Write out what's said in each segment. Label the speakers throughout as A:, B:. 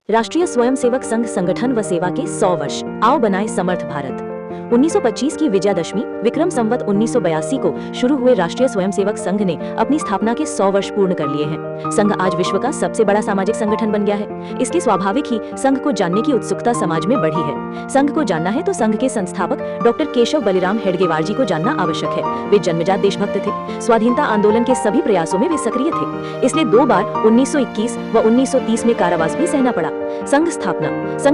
A: राष्ट्रीय स्वयंसेवक संघ संगठन व सेवा के 100 वर्ष, आओ बनाए समर्थ भारत। 1925 की विजयादशमी विक्रम संवत 1982 को शुरू हुए राष्ट्रीय स्वयंसेवक संघ ने अपनी स्थापना के 100 वर्ष पूर्ण कर लिए हैं। संघ आज विश्व का सबसे बड़ा सामाजिक संगठन बन गया है। इसलिए स्वाभाविक ही संघ को जानने की उत्सुकता समाज में बढ़ी है। संघ को जानना है तो संघ के संस्थापक डॉक्टर केशव बलिराम हेडगेवार जी को जानना आवश्यक है। वे जन्मजात देशभक्त थे। स्वाधीनता आंदोलन के सभी प्रयासों में वे सक्रिय थे। इसलिए 2 बार 1921 व 1930 में कारावास भी सहना पड़ा। संघ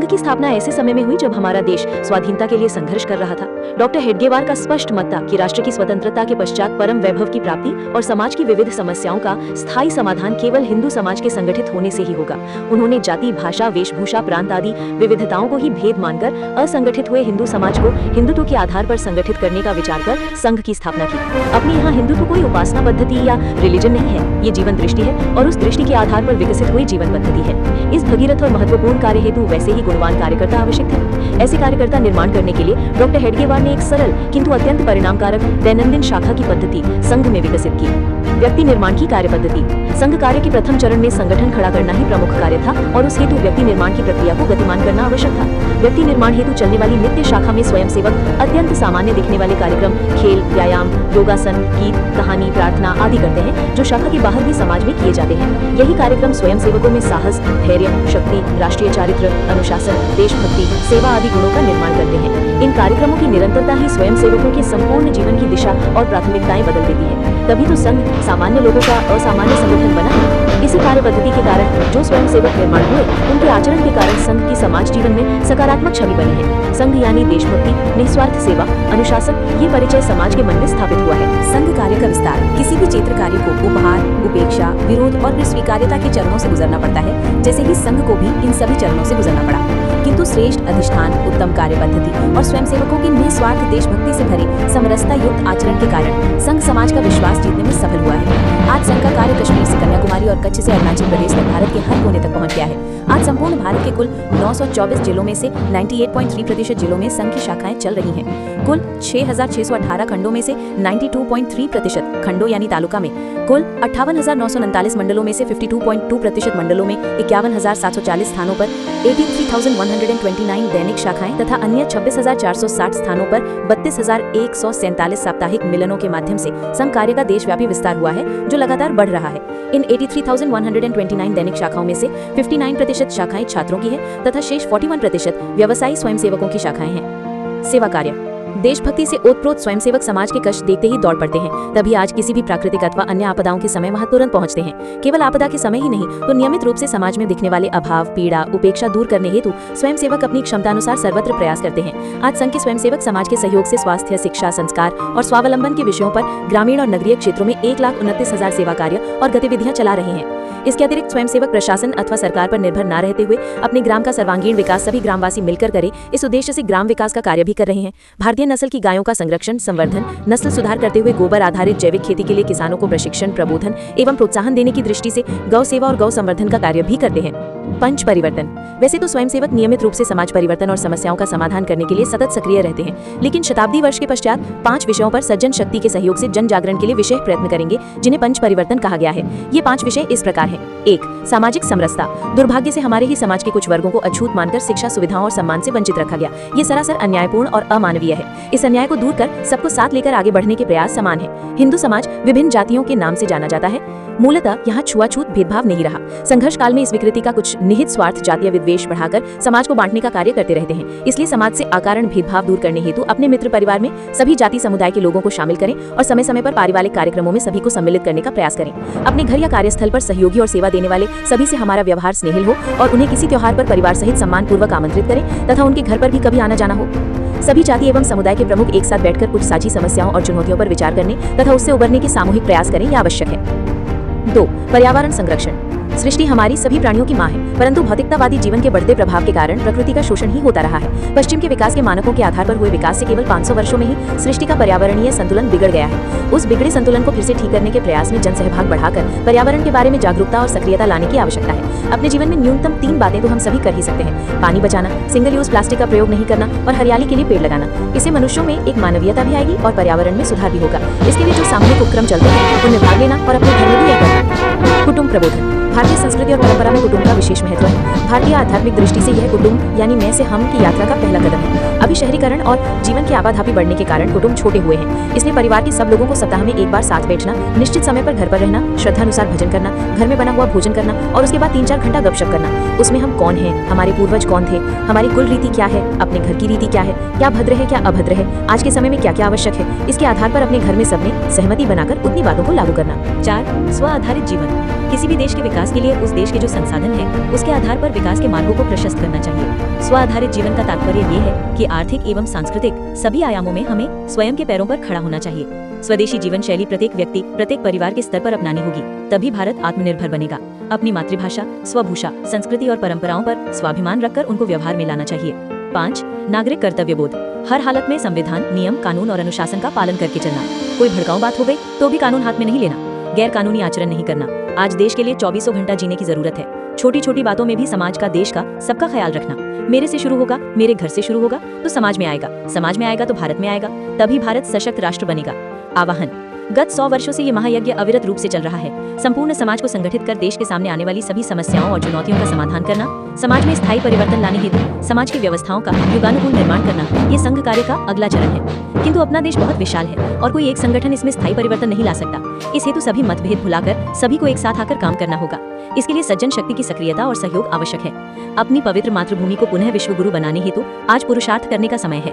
A: की स्थापना ऐसे समय में हुई जब हमारा देश स्वाधीनता के लिए संघर्ष कर रहा था। डॉक्टर हेडगेवार का स्पष्ट मत था कि राष्ट्र की स्वतंत्रता के पश्चात परम वैभव की प्राप्ति और समाज की विविध समस्याओं का स्थायी समाधान केवल हिंदू समाज के संगठित होने से ही होगा। उन्होंने जाति, भाषा, वेशभूषा, प्रांत आदि विविधताओं को ही भेद मानकर असंगठित हुए हिंदू समाज को हिंदुत्व के आधार पर संगठित करने का विचार कर संघ की स्थापना की। अपने यहाँ हिंदुत्व कोई उपासना पद्धति या रिलीजन नहीं है, ये जीवन दृष्टि है और उस दृष्टि के आधार पर विकसित हुई जीवन पद्धति है। इस भगीरथ और महत्वपूर्ण कार्य हेतु वैसे ही गुणवान कार्यकर्ता आवश्यक थे। ऐसे कार्यकर्ता निर्माण करने के लिए डॉक्टर हेडगेवार ने एक सरल किंतु अत्यंत परिणामकारक दैनंदिन शाखा की पद्धति संघ में विकसित की। व्यक्ति निर्माण की कार्य पद्धति। संघ कार्य के प्रथम चरण में संगठन खड़ा करना ही प्रमुख कार्य था और उस हेतु व्यक्ति निर्माण की प्रक्रिया को गतिमान करना आवश्यक था। व्यक्ति निर्माण हेतु चलने वाली नित्य शाखा में स्वयंसेवक अत्यंत सामान्य दिखने वाले कार्यक्रम, खेल, व्यायाम, योगासन, गीत, कहानी, प्रार्थना आदि करते हैं, जो शाखा के बाहर भी समाज में किए जाते हैं। यही कार्यक्रम स्वयंसेवकों में साहस, धैर्य, शक्ति, राष्ट्रीय चारित्र, अनुशासन, देशभक्ति, सेवा आदि गुणों का निर्माण करते हैं। इन कार्यक्रमों की निरंतरता ही स्वयंसेवकों के संपूर्ण जीवन की दिशा और प्राथमिकताएं बदल देती है। तभी तो संघ सामान्य लोगों का असामान्य संगठन बना है। इसी कार्य पद्धति के कारण जो स्वयंसेवक निर्माण हुए, उनके आचरण के कारण संघ की समाज जीवन में सकारात्मक छवि बनी है। संघ यानी देशभक्ति, निस्वार्थ सेवा, अनुशासन, ये परिचय समाज के मन में स्थापित हुआ है। संघ कार्य का विस्तार। किसी भी क्षेत्र कार्य को उपहार, उपेक्षा, विरोध और स्वीकार्यता के चरणों से गुजरना पड़ता है, जैसे ही संघ को भी इन सभी चरणों से गुजरना पड़ा। किंतु श्रेष्ठ अधिष्ठान, उत्तम कार्य पद्धति और स्वयंसेवकों की निस्वार्थ देशभक्ति से भरे समरसता युक्त आचरण के कारण संघ समाज का विश्वास जीतने में सफल हुआ है। आज संघ का कार्य कश्मीर से कन्याकुमारी और कच्छ से अरुणाचल प्रदेश तक भारत के हर कोने तक पहुंच गया है। आज संपूर्ण भारत के कुल 924 जिलों में से 98.3% जिलों में संघ की शाखाएं चल रही हैं। कुल 6618 खंडों में से 92.3% खंडों यानी तालुका में, कुल 58,939 मंडलों में से 52.2% मंडलों में, 51,740 स्थानों पर 83,129 दैनिक शाखाएं तथा अन्य 26,460 स्थानों पर 32,147 साप्ताहिक मिलनों के माध्यम से संघ कार्य का देशव्यापी विस्तार हुआ है, जो लगातार बढ़ रहा है। इन 83,129 दैनिक शाखाओं में से 59% शाखाएं छात्रों की है तथा शेष 41% व्यवसायी स्वयंसेवकों की शाखाएं हैं। सेवा कार्य। देशभक्ति से ओतप्रोत स्वयंसेवक समाज के कष्ट देखते ही दौड़ पड़ते हैं, तभी आज किसी भी प्राकृतिक अथवा अन्य आपदाओं के समय वहां तुरंत पहुंचते हैं। केवल आपदा के समय ही नहीं तो नियमित रूप से समाज में दिखने वाले अभाव, पीड़ा, उपेक्षा दूर करने हेतु स्वयंसेवक अपनी क्षमतानुसार सर्वत्र प्रयास करते हैं। आज संघ के स्वयंसेवक समाज के सहयोग से स्वास्थ्य, शिक्षा, संस्कार और स्वावलंबन के विषयों पर ग्रामीण और नगरीय क्षेत्रों में 1,29,000 सेवा कार्य और गतिविधियां चला रहे हैं। इसके अतिरिक्त स्वयंसेवक प्रशासन अथवा सरकार पर निर्भर न रहते हुए अपने ग्राम का सर्वांगीण विकास सभी ग्रामवासी मिलकर करें, इस उद्देश्य से ग्राम विकास का कार्य भी कर रहे हैं। भारतीय नस्ल की गायों का संरक्षण, संवर्धन, नस्ल सुधार करते हुए गोबर आधारित जैविक खेती के लिए किसानों को प्रशिक्षण, प्रबोधन एवं प्रोत्साहन देने की दृष्टि से गौ सेवा और गौ संवर्धन का कार्य भी करते हैं। पंच परिवर्तन। वैसे तो स्वयंसेवक नियमित रूप से समाज परिवर्तन और समस्याओं का समाधान करने के लिए सतत सक्रिय रहते हैं, लेकिन शताब्दी वर्ष के पश्चात 5 विषयों पर सज्जन शक्ति के सहयोग से जन जागरण के लिए विशेष प्रयत्न करेंगे, जिन्हें पंच परिवर्तन कहा गया है। ये 5 विषय इस प्रकार हैं। 1. सामाजिक समरसता। दुर्भाग्य से हमारे ही समाज के कुछ वर्गों को अछूत मानकर शिक्षा, सुविधाओं और सम्मान से वंचित रखा गया। ये सरासर अन्यायपूर्ण और अमानवीय है। इस अन्याय को दूर कर सबको साथ लेकर आगे बढ़ने के प्रयास समान है। हिंदू समाज विभिन्न जातियों के नाम से जाना जाता है। मूलतः यहाँ छुआछूत भेदभाव नहीं रहा। संघर्ष काल में इस विकृति का कुछ निहित स्वार्थ जातीय विद्वेष बढ़ाकर समाज को बांटने का कार्य करते रहते हैं। इसलिए समाज से अकारण भेदभाव दूर करने हेतु अपने मित्र परिवार में सभी जाति समुदाय के लोगों को शामिल करें और समय समय पर पारिवारिक कार्यक्रमों में सभी को सम्मिलित करने का प्रयास करें। अपने घर या कार्यस्थल पर सहयोगी और सेवा देने वाले सभी से हमारा व्यवहार स्नेहिल हो और उन्हें किसी त्योहार पर परिवार सहित सम्मान पूर्वक आमंत्रित करें तथा उनके घर पर भी कभी आना जाना हो। सभी जाति एवं समुदाय के प्रमुख एक साथ बैठकर कुछ साझी समस्याओं और चुनौतियों पर विचार करने तथा उससे उबरने के सामूहिक प्रयास करें, यह आवश्यक है। 2. पर्यावरण संरक्षण। सृष्टि हमारी सभी प्राणियों की माँ है, परंतु भौतिकतावादी जीवन के बढ़ते प्रभाव के कारण प्रकृति का शोषण ही होता रहा है। पश्चिम के विकास के मानकों के आधार पर हुए विकास से केवल 500 वर्षों में ही सृष्टि का पर्यावरणीय संतुलन बिगड़ गया है। उस बिगड़े संतुलन को फिर से ठीक करने के प्रयास में जन सहभाग बढ़ाकर पर्यावरण के बारे में जागरूकता और सक्रियता लाने की आवश्यकता है। अपने जीवन में न्यूनतम 3 बातें तो हम सभी कर ही सकते हैं: पानी बचाना, सिंगल यूज प्लास्टिक का प्रयोग नहीं करना और हरियाली के लिए पेड़ लगाना। इससे मनुष्यों में एक मानवीयता भी आएगी और पर्यावरण में सुधार भी होगा। इसके लिए जो सामूहिक उपक्रम चलते हैं उनमें भाग लेना और अपने घर में भी यह करना। कुटुंब प्रबोधन।
B: भारतीय संस्कृति और परंपरा में कुटुंब का विशेष महत्व है। भारतीय आध्यात्मिक दृष्टि से यह कुटुंब यानी मैं से हम की यात्रा का पहला कदम है। अभी शहरीकरण और जीवन की आपाधापी बढ़ने के कारण कुटुंब छोटे हुए हैं, इसलिए परिवार के सब लोगों को सप्ताह में एक बार साथ बैठना, निश्चित समय पर घर पर रहना, श्रद्धानुसार भजन करना, घर में बना हुआ भोजन करना और उसके बाद 3-4 घंटा गपशप करना। उसमें हम कौन हैं, हमारे पूर्वज कौन थे, हमारी कुल रीति क्या है, अपने घर की रीति क्या है, क्या भद्र है क्या अभद्र है, आज के समय में क्या क्या आवश्यक है, इसके आधार पर अपने घर में सबने सहमति बनाकर उतनी बातों को लागू करना।
A: 4. स्व आधारित जीवन। किसी भी देश के विकास के लिए उस देश के जो संसाधन है उसके आधार पर विकास के मार्गों को प्रशस्त करना चाहिए। स्व आधारित जीवन का तात्पर्य ये है कि आर्थिक एवं सांस्कृतिक सभी आयामों में हमें स्वयं के पैरों पर खड़ा होना चाहिए। स्वदेशी जीवन शैली प्रत्येक व्यक्ति, प्रत्येक परिवार के स्तर पर अपनानी होगी, तभी भारत आत्मनिर्भर बनेगा। अपनी मातृभाषा, स्वभूषा, संस्कृति और परंपराओं पर स्वाभिमान रखकर उनको व्यवहार में लाना चाहिए। 5. नागरिक कर्तव्य बोध। हर हालत में संविधान, नियम, कानून और अनुशासन का पालन करके चलना। कोई भड़काऊ बात हो गई तो भी कानून हाथ में नहीं लेना, गैर कानूनी आचरण नहीं करना। आज देश के लिए 24 घंटा जीने की जरूरत है। छोटी छोटी बातों में भी समाज का, देश का, सबका ख्याल रखना। मेरे से शुरू होगा, मेरे घर से शुरू होगा तो समाज में आएगा, समाज में आएगा तो भारत में आएगा, तभी भारत सशक्त राष्ट्र बनेगा। आवाहन। गत 100 वर्षों से ये महायज्ञ अविरत रूप से चल रहा है। संपूर्ण समाज को संगठित कर देश के सामने आने वाली सभी समस्याओं और चुनौतियों का समाधान करना, समाज में स्थायी परिवर्तन लाने हेतु समाज की व्यवस्थाओं का युगानुकूल निर्माण करना, ये संघ कार्य का अगला चरण है। किंतु अपना देश बहुत विशाल है और कोई एक संगठन इसमें स्थायी परिवर्तन नहीं ला सकता। इस हेतु सभी मतभेद भुलाकर सभी को एक साथ आकर काम करना होगा। इसके लिए सज्जन शक्ति की सक्रियता और सहयोग आवश्यक है। अपनी पवित्र मातृभूमि को पुनः विश्व गुरु बनाने हेतु आज पुरुषार्थ करने का समय है।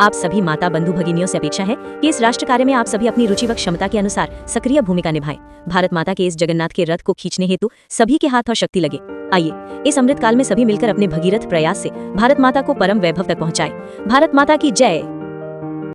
A: आप सभी माता, बंधु, भगिनियों से अपेक्षा है कि इस राष्ट्र कार्य में आप सभी अपनी रुचि व क्षमता के अनुसार सक्रिय भूमिका निभाएं। भारत माता के इस जगन्नाथ के रथ को खींचने हेतु सभी के हाथ और शक्ति लगे। आइए इस अमृत काल में सभी मिलकर अपने भगीरथ प्रयास से भारत माता को परम वैभव तक पहुंचाएं। भारत माता की जय।